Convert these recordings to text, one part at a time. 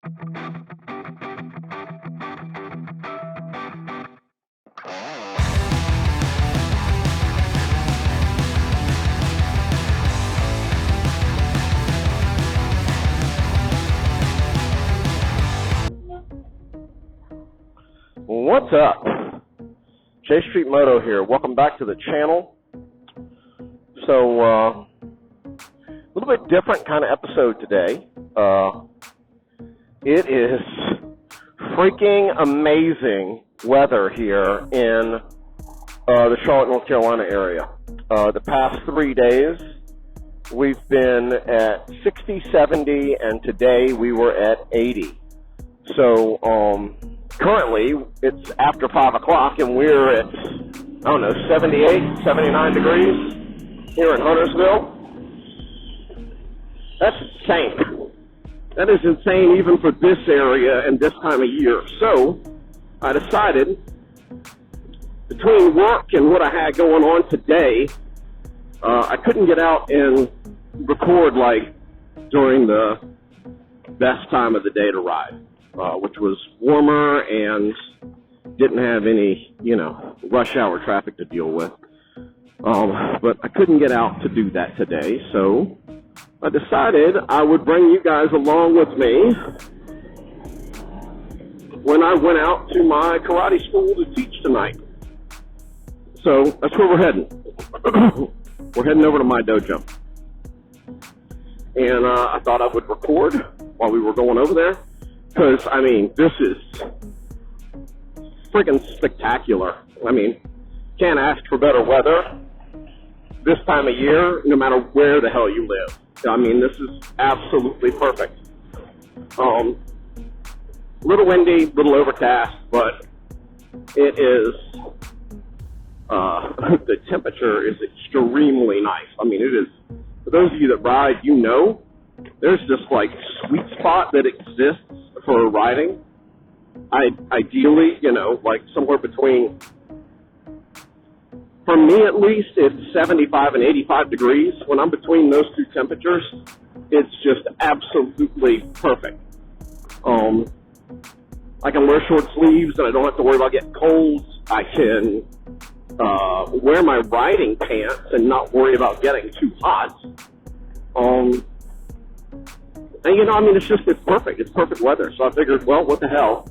What's up? J Street Moto here. Welcome back to the channel. So, a little bit different kind of episode today. It is freaking amazing weather here in the Charlotte, North Carolina area. The past 3 days, we've been at 60, 70, and today we were at 80. So, currently, it's after 5 o'clock, and we're at, 78, 79 degrees here in Huntersville. That's insane. That is insane even for this area and this time of year. So, I decided, between work and what I had going on today, I couldn't get out and record like during the best time of the day to ride. Which was warmer and didn't have any, rush hour traffic to deal with. But I couldn't get out to do that today, so I decided I would bring you guys along with me when I went out to my karate school to teach tonight. So that's where we're heading. We're heading over to my dojo. And I thought I would record while we were going over there. Because, this is freaking spectacular. Can't ask for better weather this time of year, no matter where the hell you live. This is absolutely perfect. Little windy, little overcast, but it is, the temperature is extremely nice. It is, for those of you that ride, there's this, sweet spot that exists for riding. Ideally, somewhere between, for me at least, it's 75 and 85 degrees. When I'm between those two temperatures, it's just absolutely perfect. I can wear short sleeves and I don't have to worry about getting cold. I can wear my riding pants and not worry about getting too hot. And it's perfect. It's perfect weather. So I figured, well, what the hell?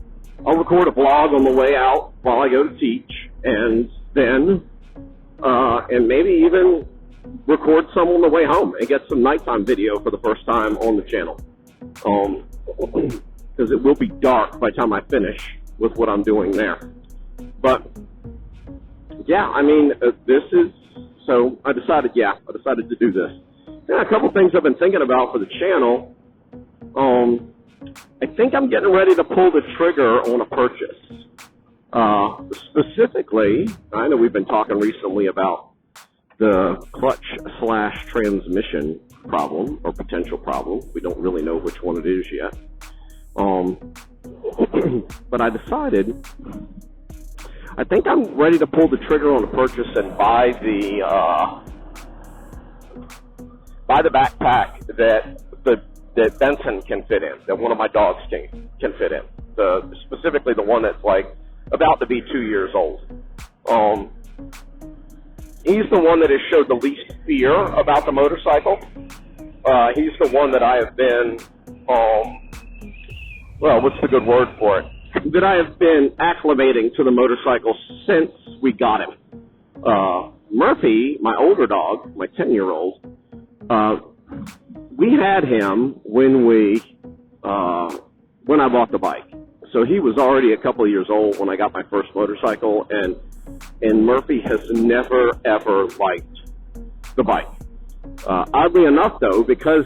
I'll record a vlog on the way out while I go to teach, and then, and maybe even record some on the way home and get some nighttime video for the first time on the channel. Because it will be dark by the time I finish with what I'm doing there. But, yeah, so I decided to do this. Yeah, a couple things I've been thinking about for the channel. I think I'm getting ready to pull the trigger on a purchase. Specifically, I know we've been talking recently about the clutch/transmission problem, or potential problem. We don't really know which one it is yet. But I decided, I think I'm ready to pull the trigger on a purchase and buy the backpack that Benson can fit in, that one of my dogs can fit in. Specifically the one that's about to be 2 years old. He's the one that has showed the least fear about the motorcycle. He's the one that I have been, what's the good word for it? That I have been acclimating to the motorcycle since we got him. Murphy, my older dog, my 10-year-old, we had him when I bought the bike. So he was already a couple of years old when I got my first motorcycle, and Murphy has never, ever liked the bike. Oddly enough, though, because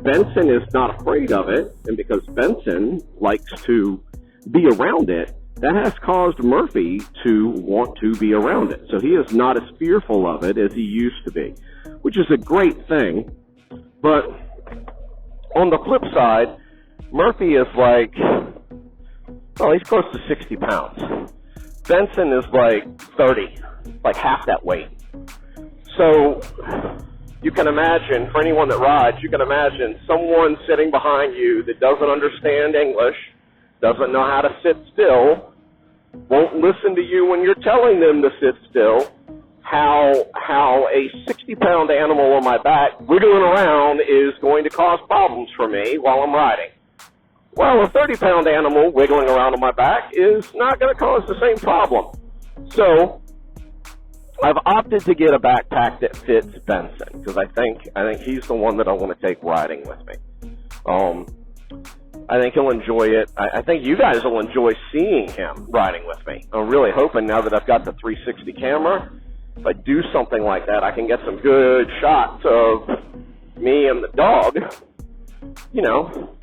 Benson is not afraid of it, and because Benson likes to be around it, that has caused Murphy to want to be around it. So he is not as fearful of it as he used to be, which is a great thing. But on the flip side, Murphy is he's close to 60 pounds. Benson is 30, half that weight. So you can imagine, for anyone that rides, you can imagine someone sitting behind you that doesn't understand English, doesn't know how to sit still, won't listen to you when you're telling them to sit still, how a 60-pound animal on my back wiggling around is going to cause problems for me while I'm riding. Well, a 30-pound animal wiggling around on my back is not going to cause the same problem. So I've opted to get a backpack that fits Benson because I think he's the one that I want to take riding with me. I think he'll enjoy it. I think you guys will enjoy seeing him riding with me. I'm really hoping now that I've got the 360 camera, if I do something like that, I can get some good shots of me and the dog,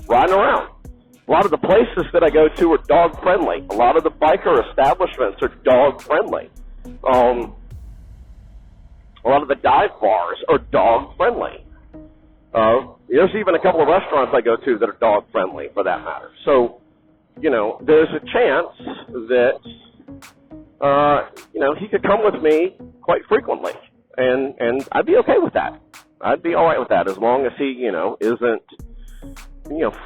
riding around. A lot of the places that I go to are dog-friendly. A lot of the biker establishments are dog-friendly. A lot of the dive bars are dog-friendly. There's even a couple of restaurants I go to that are dog-friendly, for that matter. So, there's a chance that, he could come with me quite frequently, and I'd be okay with that. I'd be all right with that as long as he, isn't,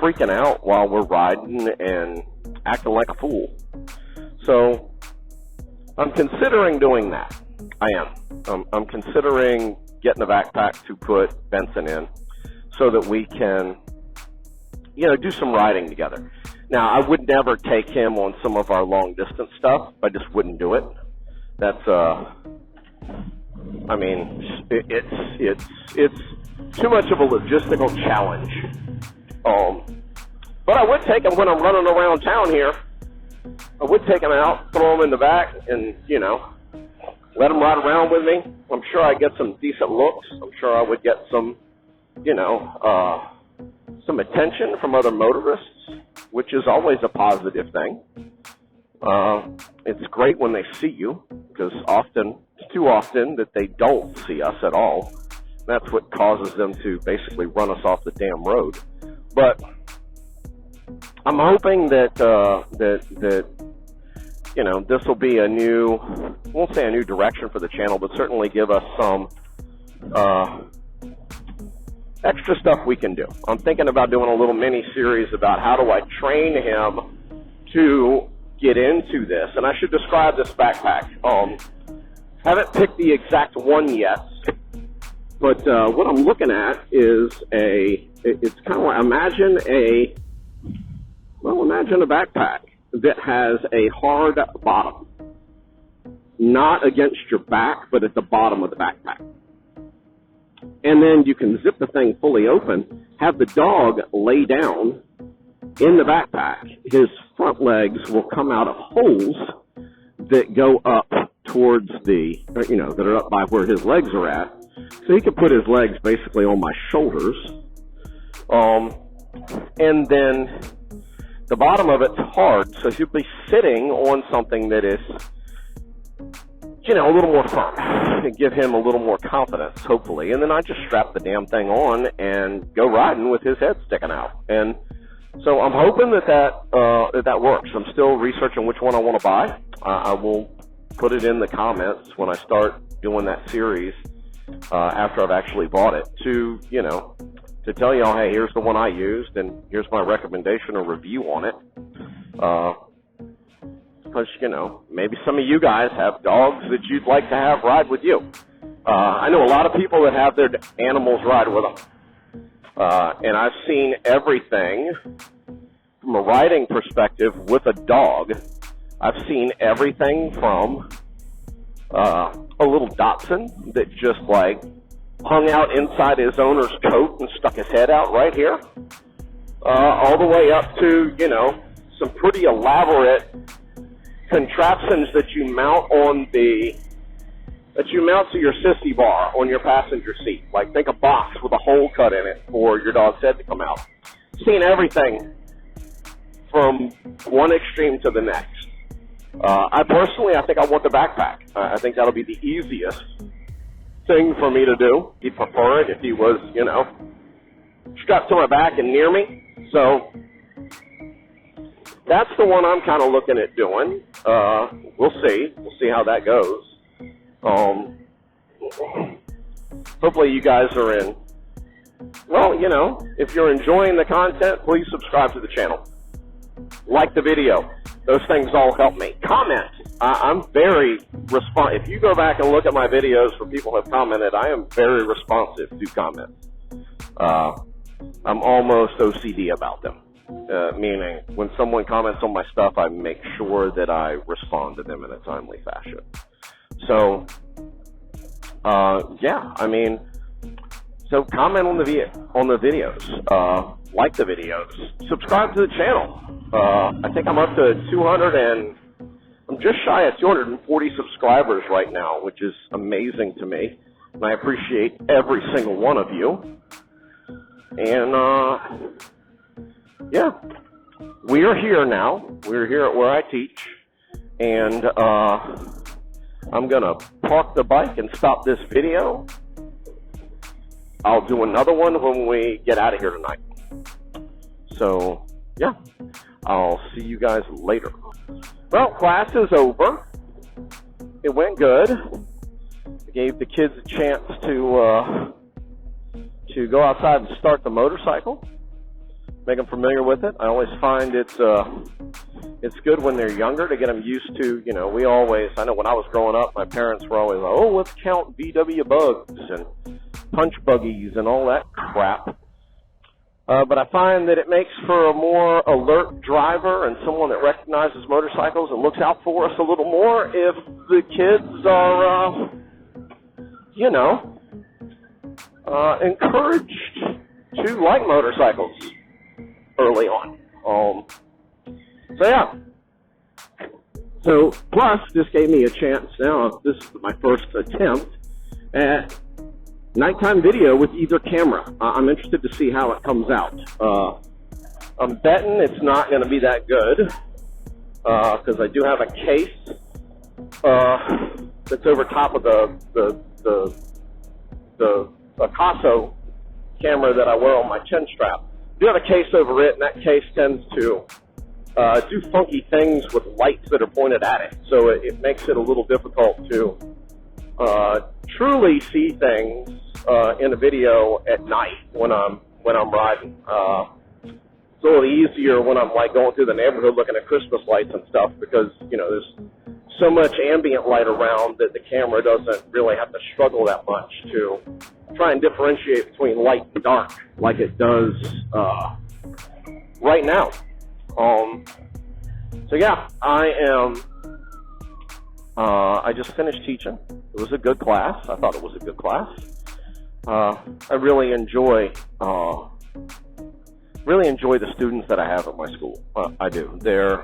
freaking out while we're riding and acting like a fool. So, I'm considering doing that. I am. I'm considering getting a backpack to put Benson in so that we can, do some riding together. Now, I would never take him on some of our long distance stuff. I just wouldn't do it. That's, it's too much of a logistical challenge. But I would take him when I'm running around town here. I would take him out, throw him in the back, and, let him ride around with me. I'm sure I'd get some decent looks. I'm sure I would get some, some attention from other motorists, which is always a positive thing. It's great when they see you, because it's too often that they don't see us at all. That's what causes them to basically run us off the damn road. But I'm hoping that this will be I won't say a new direction for the channel, but certainly give us some extra stuff we can do. I'm thinking about doing a little mini-series about how do I train him to get into this. And I should describe this backpack. Haven't picked the exact one yet, but what I'm looking at is it's kind of like, imagine a backpack that has a hard bottom. Not against your back, but at the bottom of the backpack. And then you can zip the thing fully open, have the dog lay down in the backpack. His front legs will come out of holes that go up towards that are up by where his legs are at. So he can put his legs basically on my shoulders. And then the bottom of it's hard, so he'll be sitting on something that is, a little more firm and give him a little more confidence, hopefully. And then I just strap the damn thing on and go riding with his head sticking out. And so I'm hoping that works. I'm still researching which one I want to buy. I will put it in the comments when I start doing that series after I've actually bought it to tell y'all, hey, here's the one I used, and here's my recommendation or review on it. Because, maybe some of you guys have dogs that you'd like to have ride with you. I know a lot of people that have their animals ride with them. And I've seen everything from a riding perspective with a dog. I've seen everything from a little Datsun that just hung out inside his owner's coat and stuck his head out right here, all the way up to, some pretty elaborate contraptions that you mount to your sissy bar on your passenger seat. Think a box with a hole cut in it for your dog's head to come out. Seen everything from one extreme to the next. I think I want the backpack. I think that'll be the easiest thing for me to do. He'd prefer it if he was, strapped to my back and near me. So that's the one I'm kind of looking at doing. We'll see. We'll see how that goes. hopefully you guys are in. Well, you know, if you're enjoying the content, please subscribe to the channel. Like the video. Those things all help me. Comment. I'm very responsive. If you go back and look at my videos where people have commented, I am very responsive to comments. I'm almost OCD about them. Meaning, when someone comments on my stuff, I make sure that I respond to them in a timely fashion. So, yeah, I mean, so comment on the videos, like the videos, subscribe to the channel. I think I'm up to I'm just shy of 240 subscribers right now, which is amazing to me, and I appreciate every single one of you. And, yeah, we are here now. We're here at where I teach, and I'm going to park the bike and stop this video. I'll do another one when we get out of here tonight. So, yeah, I'll see you guys later. Well, class is over. It went good. I gave the kids a chance to go outside and start the motorcycle, make them familiar with it. I always find it's good when they're younger to get them used to, you know, I know when I was growing up, my parents were always like, oh, let's count VW bugs and punch buggies and all that crap. But I find that it makes for a more alert driver and someone that recognizes motorcycles and looks out for us a little more if the kids are, you know, encouraged to like motorcycles early on. So yeah. So plus, this gave me a chance now. This is my first attempt at nighttime video with either camera. I'm interested to see how it comes out. I'm betting it's not going to be that good because I do have a case that's over top of the Picasso camera that I wear on my chin strap. I do have a case over it, and that case tends to do funky things with lights that are pointed at it, so it makes it a little difficult to truly see things in a video at night when I'm riding. It's a little easier when I'm like going through the neighborhood looking at Christmas lights and stuff because, you know, there's so much ambient light around that the camera doesn't really have to struggle that much to try and differentiate between light and dark like it does right now. So yeah, I just finished teaching. It was a good class. I thought it was a good class. I really enjoy the students that I have at my school. I do.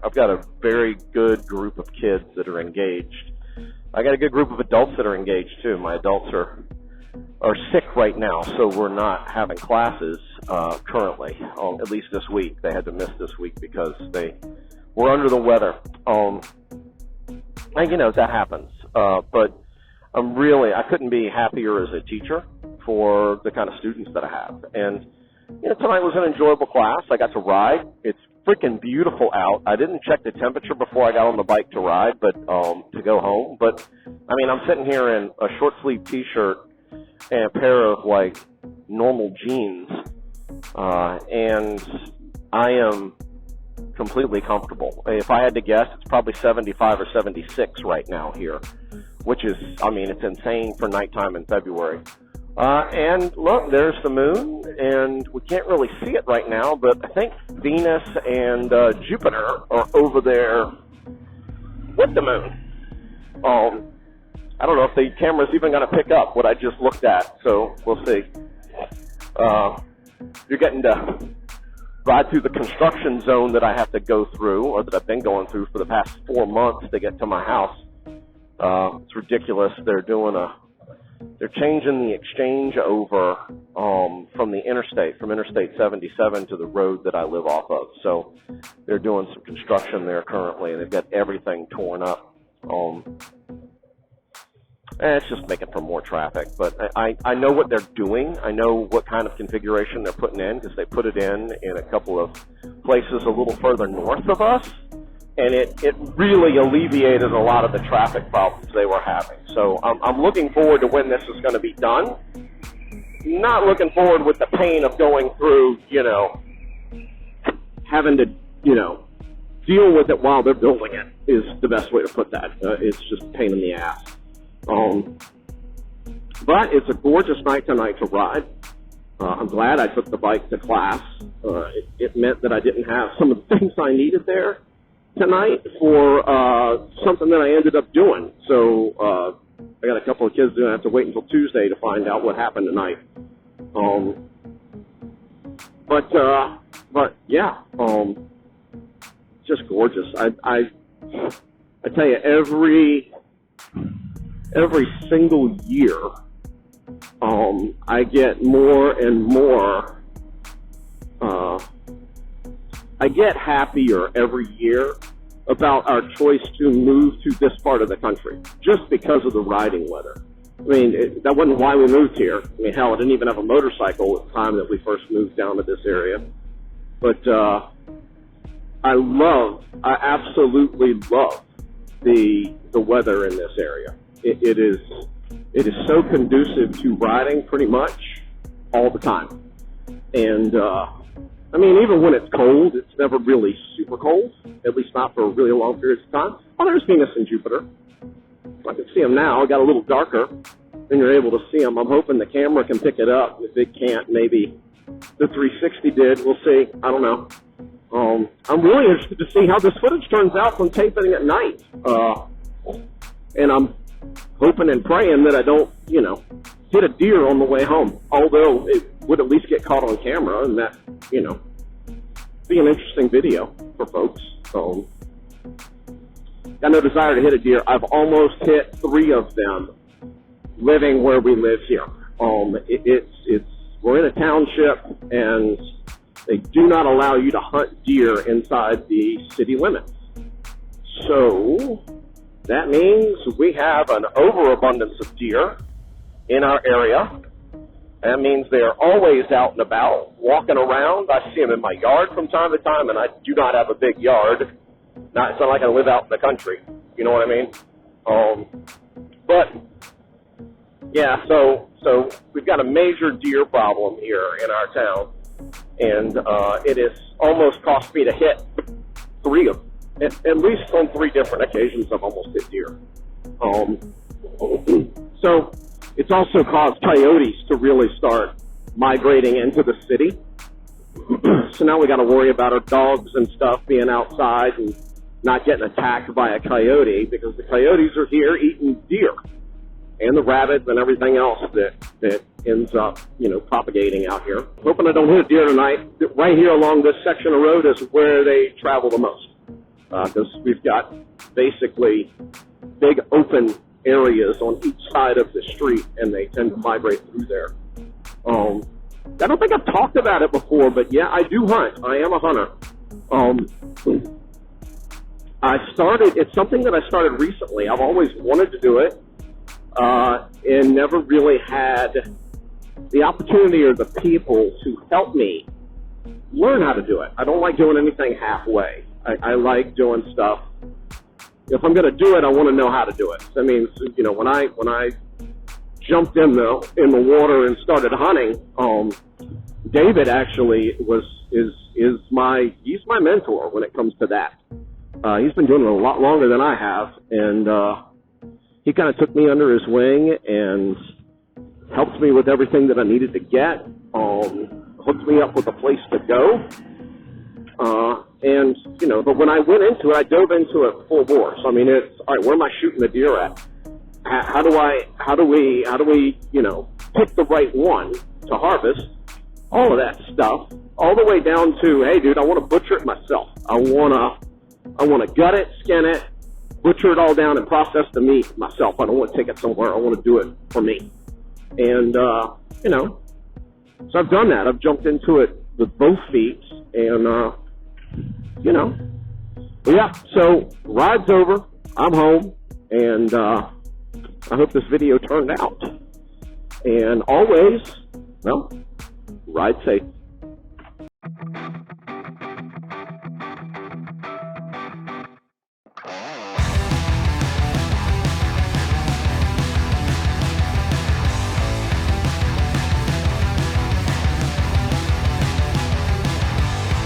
I've got a very good group of kids that are engaged. I got a good group of adults that are engaged too. My adults are sick right now, so we're not having classes currently. At least this week. They had to miss this week because they were under the weather. And you know, that happens. But I couldn't be happier as a teacher for the kind of students that I have. And, you know, tonight was an enjoyable class. I got to ride. It's freaking beautiful out. I didn't check the temperature before I got on the bike to ride, but, to go home. But, I mean, I'm sitting here in a short sleeve t-shirt and a pair of, like, normal jeans. And I am completely comfortable. If I had to guess, it's probably 75 or 76 right now here, which is, I mean, it's insane for nighttime in February. And look, there's the moon, and we can't really see it right now, but I think Venus and Jupiter are over there with the moon. I don't know if the camera's even going to pick up what I just looked at, so we'll see. You're getting to ride through the construction zone that I have to go through, or that I've been going through for the past 4 months to get to my house. It's ridiculous. They're changing the exchange over from Interstate 77 to the road that I live off of. So they're doing some construction there currently, and they've got everything torn up. And it's just making for more traffic. But I know what they're doing. I know what kind of configuration they're putting in because they put it in a couple of places a little further north of us. and it really alleviated a lot of the traffic problems they were having. So I'm looking forward to when this is going to be done. Not looking forward with the pain of going through, having to, deal with it while they're building it is the best way to put that. It's just a pain in the ass. But it's a gorgeous night tonight to ride. I'm glad I took the bike to class. It meant that I didn't have some of the things I needed there tonight for something that I ended up doing. So I got a couple of kids that have to wait until Tuesday to find out what happened tonight. But yeah, just gorgeous. I tell you, every single year, I get more and more, I get happier every year about our choice to move to this part of the country, just because of the riding weather. I mean, that wasn't why we moved here. I mean, hell, I didn't even have a motorcycle at the time that we first moved down to this area. But I absolutely love the weather in this area. It is so conducive to riding pretty much all the time. And I mean, even when it's cold, it's never really super cold, at least not for really long periods of time. Oh, there's Venus and Jupiter. I can see them now. It got a little darker, and you're able to see them. I'm hoping the camera can pick it up. If it can't, maybe the 360 did. We'll see. I don't know. I'm really interested to see how this footage turns out from taping at night. And I'm hoping and praying that I don't, hit a deer on the way home. Although it would at least get caught on camera, and that, be an interesting video for folks. Got no desire to hit a deer. I've almost hit 3 of them living where we live here. We're in a township, and they do not allow you to hunt deer inside the city limits. So that means we have an overabundance of deer in our area. That means they're always out and about, walking around. I see them in my yard from time to time, and I do not have a big yard. It's not like I live out in the country. You know what I mean? But yeah, so we've got a major deer problem here in our town, and it has almost cost me to hit 3 of them. At least on 3 different occasions, I've almost hit deer. So it's also caused coyotes to really start migrating into the city. So now we got to worry about our dogs and stuff being outside and not getting attacked by a coyote, because the coyotes are here eating deer and the rabbits and everything else that ends up, propagating out here. Hoping I don't hit a deer tonight. Right here along this section of road is where they travel the most, because we've got basically big open areas on each side of the street, and they tend to migrate through there. I don't think I've talked about it before, but yeah, I do hunt. I am a hunter. It's something that I started recently. I've always wanted to do it, and never really had the opportunity or the people to help me learn how to do it. I don't like doing anything halfway. I like doing stuff. If I'm going to do it, I want to know how to do it. I mean, when I jumped in the water and started hunting, David actually he's my mentor when it comes to that. He's been doing it a lot longer than I have, and he kind of took me under his wing and helped me with everything that I needed to get, hooked me up with a place to go. But when I went into it, I dove into it full bore. So I mean, it's all right. Where am I shooting the deer at? How do we pick the right one to harvest? All of that stuff, all the way down to, hey, dude, I want to butcher it myself. I want to gut it, skin it, butcher it all down, and process the meat myself. I don't want to take it somewhere. I want to do it for me. And so I've done that. I've jumped into it with both feet, and but yeah, so ride's over, I'm home, and I hope this video turned out. And always, ride safe.